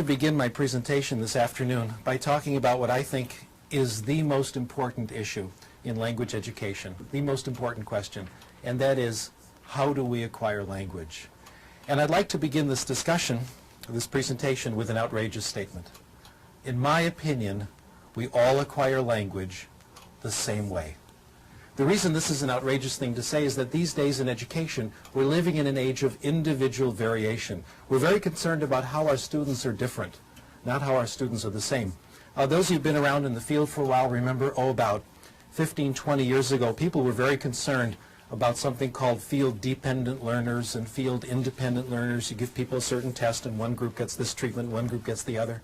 to begin my presentation this afternoon by talking about what I think is the most important issue in language education, the most important question, and that is, how do we acquire language? And I'd like to begin this discussion, this presentation, with an outrageous statement. In my opinion, we all acquire language the same way. The reason this is an outrageous thing to say is that these days in education, we're living in an age of individual variation. We're very concerned about how our students are different, not how our students are the same. Those of you who've been around in the field for a while remember, about 15, 20 years ago, people were very concerned about something called field-dependent learners and field-independent learners. You give people a certain test and one group gets this treatment, one group gets the other.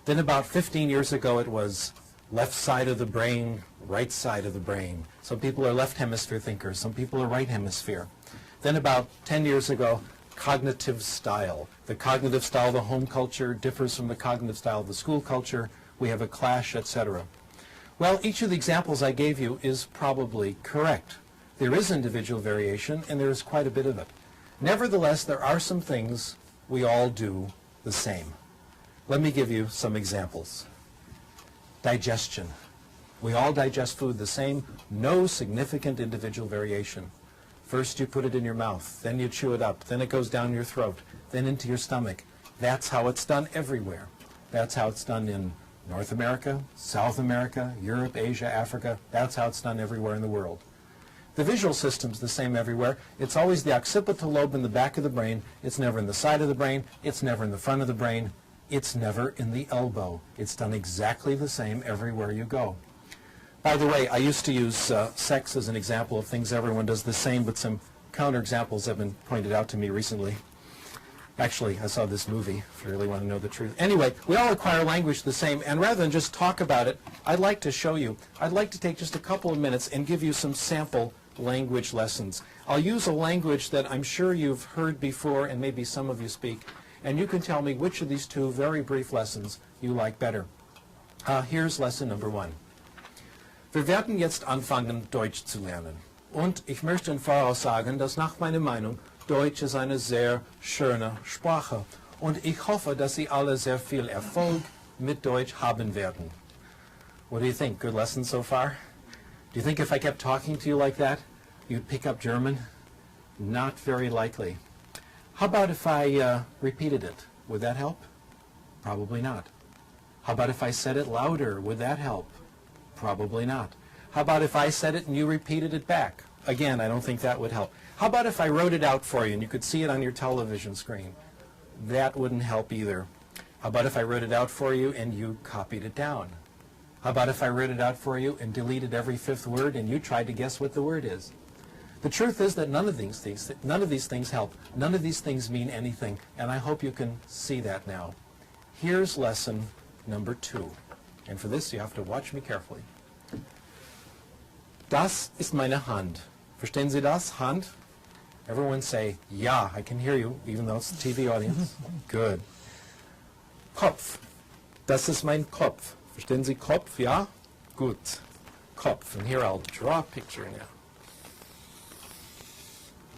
Then about 15 years ago it was left side of the brain, right side of the brain. Some people are left hemisphere thinkers, some people are right hemisphere. Then about 10 years ago, cognitive style. The cognitive style of the home culture differs from the cognitive style of the school culture. We have a clash, etc. Well, each of the examples I gave you is probably correct. There is individual variation, and there is quite a bit of it. Nevertheless, there are some things we all do the same. Let me give you some examples. Digestion. We all digest food the same, no significant individual variation. First you put it in your mouth, then you chew it up, then it goes down your throat, then into your stomach. That's how it's done everywhere. That's how it's done in North America, South America, Europe, Asia, Africa. That's how it's done everywhere in the world. The visual system's the same everywhere. It's always the occipital lobe in the back of the brain. It's never in the side of the brain. It's never in the front of the brain. It's never in the elbow. It's done exactly the same everywhere you go. By the way, I used to use sex as an example of things everyone does the same, but some counterexamples have been pointed out to me recently. Actually, I saw this movie, if you really want to know the truth. Anyway, we all acquire language the same, and rather than just talk about it, I'd like to show you. I'd like to take just a couple of minutes and give you some sample language lessons. I'll use a language that I'm sure you've heard before and maybe some of you speak, and you can tell me which of these two very brief lessons you like better. Here's lesson number 1. Wir werden jetzt anfangen, Deutsch zu lernen. Und ich möchte im Voraus sagen, dass nach meiner Meinung Deutsch ist eine sehr schöne Sprache. Und ich hoffe, dass Sie alle sehr viel Erfolg mit Deutsch haben werden. What do you think? Good lesson so far? Do you think if I kept talking to you like that, you'd pick up German? Not very likely. How about if I repeated it? Would that help? Probably not. How about if I said it louder? Would that help? Probably not. How about if I said it and you repeated it back? Again, I don't think that would help. How about if I wrote it out for you and you could see it on your television screen? That wouldn't help either. How about if I wrote it out for you and you copied it down? How about if I wrote it out for you and deleted every 5th word and you tried to guess what the word is? The truth is that none of these things help. None of these things mean anything, and I hope you can see that now. Here's lesson number 2. And for this, you have to watch me carefully. Das ist meine Hand. Verstehen Sie das? Hand? Everyone say, ja, I can hear you, even though it's a TV audience. Good. Kopf. Das ist mein Kopf. Verstehen Sie Kopf? Ja? Gut. Kopf. And here I'll draw a picture now.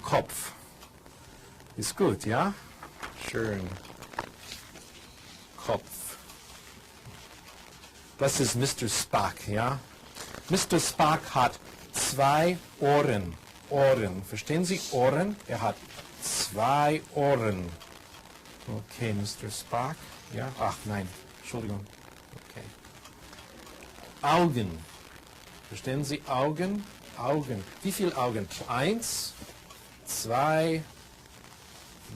Kopf. Ist gut, ja? Schön. Kopf. Das ist Mr. Spock, ja? Mr. Spock hat 2 Ohren. Ohren. Verstehen Sie Ohren? Er hat 2 Ohren. Okay, Mr. Spock. Ja? Ach, nein. Entschuldigung. Okay. Augen. Verstehen Sie Augen? Augen. Wie viele Augen? 1, 2,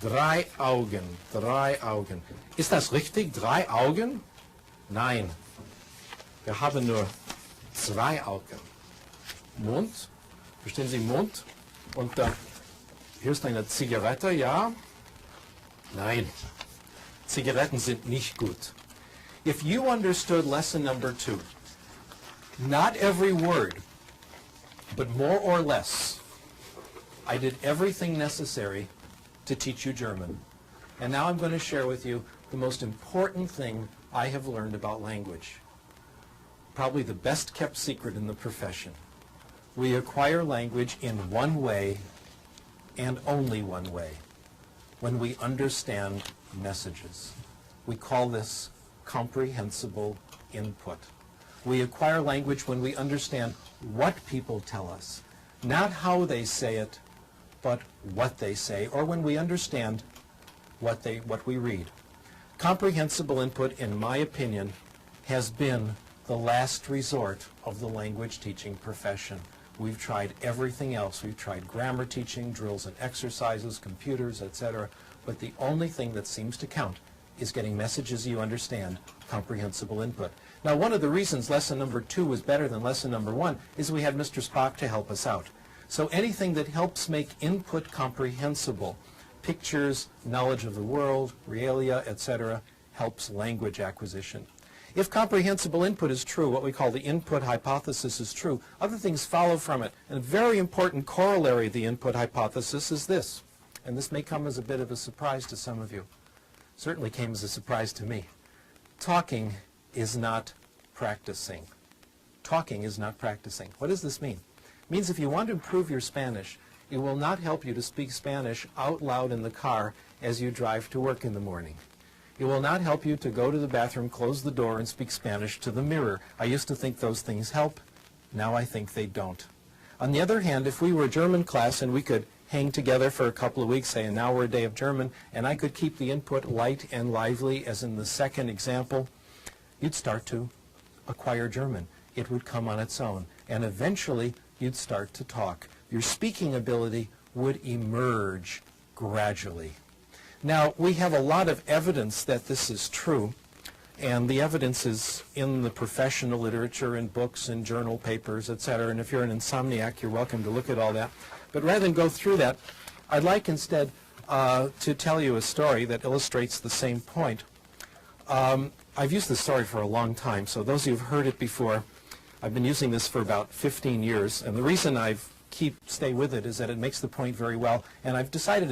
3 Augen. 3 Augen. Ist das richtig? 3 Augen? Nein. Wir haben nur 2 Augen. Mund. Verstehen Sie Mund? Und hier ist eine Zigarette, ja? Nein. Zigaretten sind nicht gut. If you understood lesson number 2, not every word, but more or less, I did everything necessary to teach you German. And now I'm going to share with you the most important thing I have learned about language. Probably the best kept secret in the profession. We acquire language in one way and only one way, when we understand messages. We call this comprehensible input. We acquire language when we understand what people tell us, not how they say it, but what they say, or when we understand what we read. Comprehensible input, in my opinion, has been the last resort of the language teaching profession. We've tried everything else. We've tried grammar teaching, drills and exercises, computers, etc. But the only thing that seems to count is getting messages you understand, comprehensible input. Now, one of the reasons lesson number 2 was better than lesson number 1 is we had Mr. Spock to help us out. So anything that helps make input comprehensible, pictures, knowledge of the world, realia, etc., helps language acquisition. If comprehensible input is true, what we call the input hypothesis is true, other things follow from it. And a very important corollary of the input hypothesis is this, and this may come as a bit of a surprise to some of you. Certainly came as a surprise to me. Talking is not practicing. Talking is not practicing. What does this mean? It means if you want to improve your Spanish, it will not help you to speak Spanish out loud in the car as you drive to work in the morning. It will not help you to go to the bathroom, close the door, and speak Spanish to the mirror. I used to think those things help. Now I think they don't. On the other hand, if we were a German class and we could hang together for a couple of weeks, say an hour a day of German, and I could keep the input light and lively, as in the second example, you'd start to acquire German. It would come on its own. And eventually, you'd start to talk. Your speaking ability would emerge gradually. Now, we have a lot of evidence that this is true, and the evidence is in the professional literature, in books, in journal papers, etc. And if you're an insomniac, you're welcome to look at all that. But rather than go through that, I'd like instead to tell you a story that illustrates the same point. I've used this story for a long time, so those of you who've heard it before, I've been using this for about 15 years, and the reason stay with it is that it makes the point very well, and I've discovered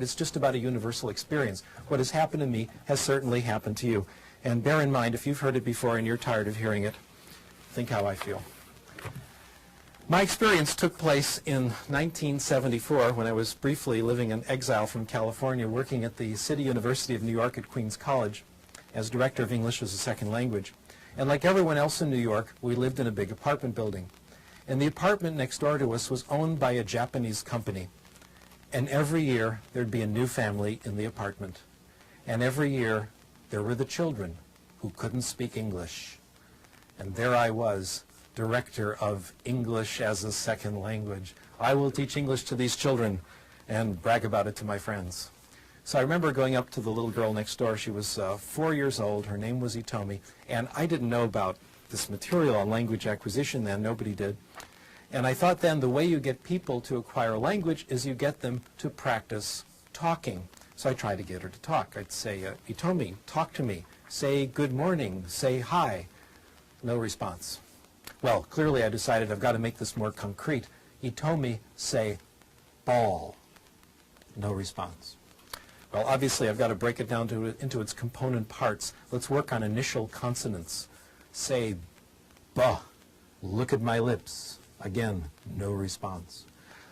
it's just about a universal experience. What has happened to me has certainly happened to you. And bear in mind, if you've heard it before and you're tired of hearing it, think how I feel. My experience took place in 1974 when I was briefly living in exile from California, working at the City University of New York at Queens College as Director of English as a Second Language. And like everyone else in New York, we lived in a big apartment building. And the apartment next door to us was owned by a Japanese company. And every year, there'd be a new family in the apartment. And every year, there were the children who couldn't speak English. And there I was, Director of English as a Second Language. I will teach English to these children and brag about it to my friends. So I remember going up to the little girl next door. She was 4 years old. Her name was Itomi. And I didn't know about this material on language acquisition then. Nobody did. And I thought then the way you get people to acquire a language is you get them to practice talking. So I tried to get her to talk. I'd say, Itomi, talk to me. Say good morning. Say hi. No response. Well, clearly I decided I've got to make this more concrete. Itomi, say ball. No response. Well, obviously I've got to break it down into its component parts. Let's work on initial consonants. Say ba. Look at my lips. Again, no response.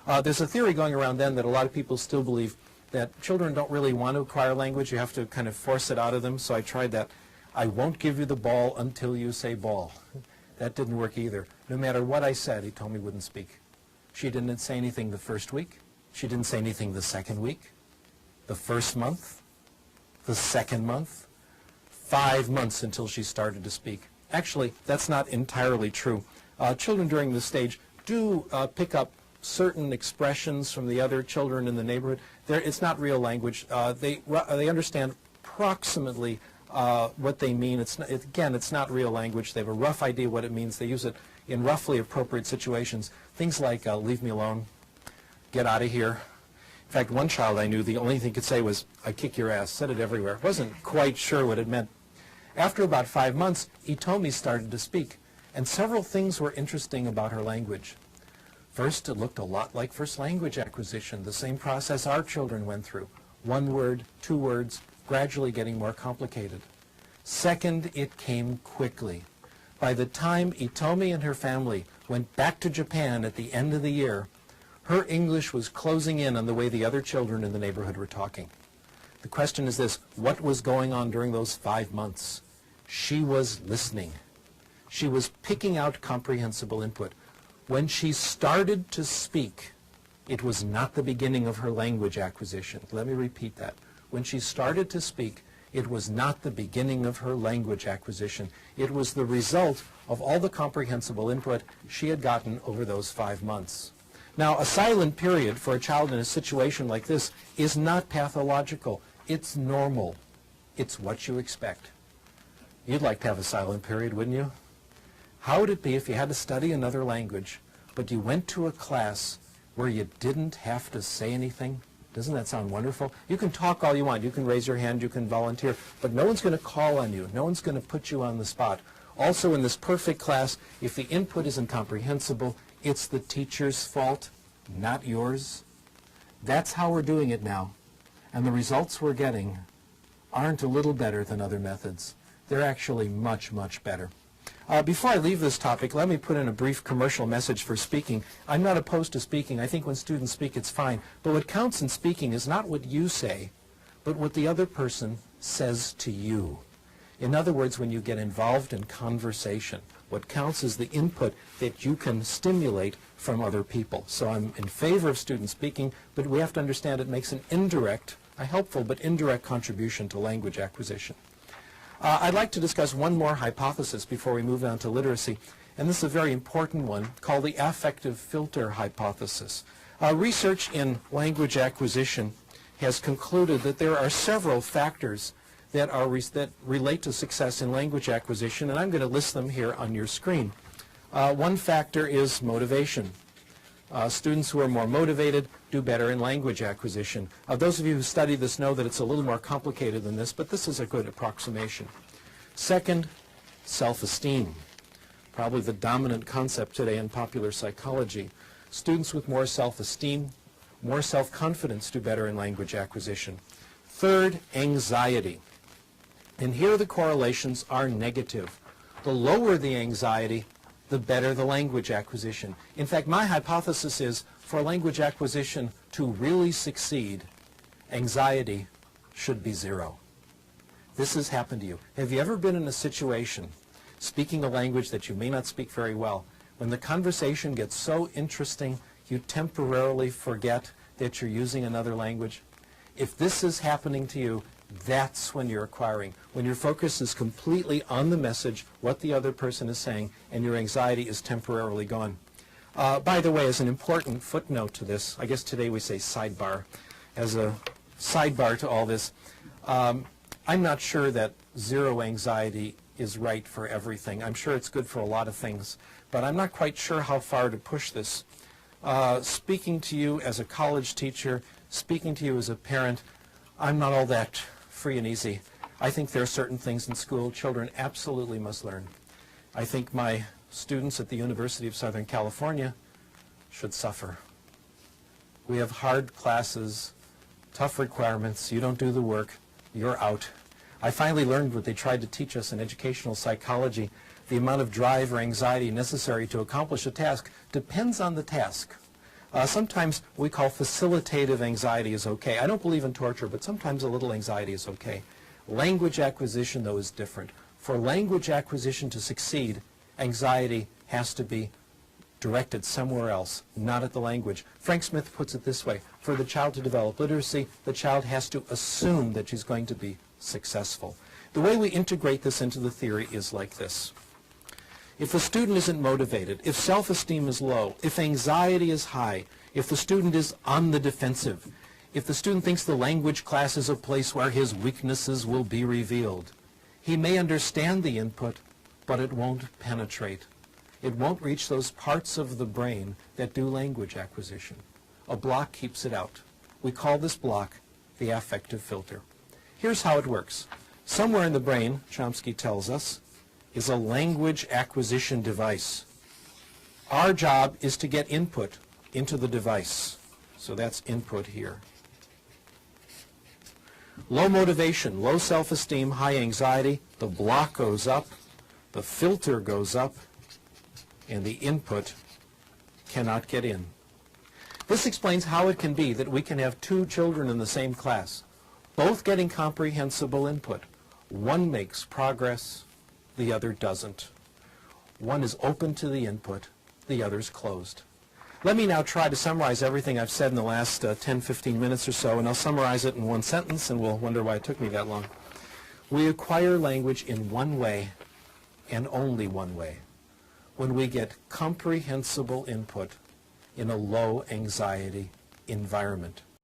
There's a theory going around then that a lot of people still believe that children don't really want to acquire language. You have to kind of force it out of them. So I tried that. I won't give you the ball until you say ball. That didn't work either. No matter what I said, Itomi wouldn't speak. She didn't say anything the first week. She didn't say anything the second week, the first month, the second month, 5 months until she started to speak. Actually, that's not entirely true. Children during this stage do pick up certain expressions from the other children in the neighborhood. It's not real language. They understand approximately what they mean. Again, it's not real language. They have a rough idea what it means. They use it in roughly appropriate situations. Things like, leave me alone, get out of here. In fact, one child I knew, the only thing he could say was, I kick your ass, said it everywhere. Wasn't quite sure what it meant. After about 5 months, Itomi started to speak. And several things were interesting about her language. First, it looked a lot like first language acquisition, the same process our children went through. 1 word, 2 words, gradually getting more complicated. Second, it came quickly. By the time Itomi and her family went back to Japan at the end of the year, her English was closing in on the way the other children in the neighborhood were talking. The question is this: what was going on during those 5 months? She was listening. She was picking out comprehensible input. When she started to speak, it was not the beginning of her language acquisition. Let me repeat that. When she started to speak, it was not the beginning of her language acquisition. It was the result of all the comprehensible input she had gotten over those 5 months. Now, a silent period for a child in a situation like this is not pathological. It's normal. It's what you expect. You'd like to have a silent period, wouldn't you? How would it be if you had to study another language, but you went to a class where you didn't have to say anything? Doesn't that sound wonderful? You can talk all you want. You can raise your hand. You can volunteer. But no one's going to call on you. No one's going to put you on the spot. Also, in this perfect class, if the input isn't comprehensible, it's the teacher's fault, not yours. That's how we're doing it now. And the results we're getting aren't a little better than other methods. They're actually much, much better. Before I leave this topic, let me put in a brief commercial message for speaking. I'm not opposed to speaking. I think when students speak, it's fine. But what counts in speaking is not what you say, but what the other person says to you. In other words, when you get involved in conversation, what counts is the input that you can stimulate from other people. So I'm in favor of student speaking, but we have to understand it makes an indirect, a helpful but indirect contribution to language acquisition. I'd like to discuss one more hypothesis before we move on to literacy, and this is a very important one called the affective filter hypothesis. Research in language acquisition has concluded that there are several factors that relate to success in language acquisition, and I'm going to list them here on your screen. One factor is motivation. Students who are more motivated do better in language acquisition. Those of you who study this know that it's a little more complicated than this, but this is a good approximation. Second, self-esteem. Probably the dominant concept today in popular psychology. Students with more self-esteem, more self-confidence do better in language acquisition. Third, anxiety. And here the correlations are negative. The lower the anxiety, the better the language acquisition. In fact, my hypothesis is for language acquisition to really succeed, anxiety should be 0. This has happened to you. Have you ever been in a situation, speaking a language that you may not speak very well, when the conversation gets so interesting, you temporarily forget that you're using another language? If this is happening to you, that's when you're acquiring. When your focus is completely on the message, what the other person is saying, and your anxiety is temporarily gone. By the way, as an important footnote to this, I guess today we say sidebar, as a sidebar to all this, I'm not sure that 0 anxiety is right for everything. I'm sure it's good for a lot of things, but I'm not quite sure how far to push this. Speaking to you as a college teacher, speaking to you as a parent, I'm not all that free and easy. I think there are certain things in school children absolutely must learn. I think my students at the University of Southern California should suffer. We have hard classes, tough requirements. You don't do the work, you're out. I finally learned what they tried to teach us in educational psychology. The amount of drive or anxiety necessary to accomplish a task depends on the task. Sometimes we call facilitative anxiety is okay. I don't believe in torture, but sometimes a little anxiety is okay. Language acquisition, though, is different. For language acquisition to succeed, anxiety has to be directed somewhere else, not at the language. Frank Smith puts it this way: for the child to develop literacy, the child has to assume that she's going to be successful. The way we integrate this into the theory is like this. If the student isn't motivated, if self-esteem is low, if anxiety is high, if the student is on the defensive, if the student thinks the language class is a place where his weaknesses will be revealed, he may understand the input, but it won't penetrate. It won't reach those parts of the brain that do language acquisition. A block keeps it out. We call this block the affective filter. Here's how it works. Somewhere in the brain, Chomsky tells us, is a language acquisition device. Our job is to get input into the device. So that's input here. Low motivation, low self-esteem, high anxiety, the block goes up, the filter goes up, and the input cannot get in. This explains how it can be that we can have 2 children in the same class. both getting comprehensible input. One makes progress, the other doesn't. One is open to the input, the other's closed. Let me now try to summarize everything I've said in the last 10, 15 minutes or so, and I'll summarize it in one sentence, and we'll wonder why it took me that long. We acquire language in one way, and only one way, when we get comprehensible input in a low anxiety environment.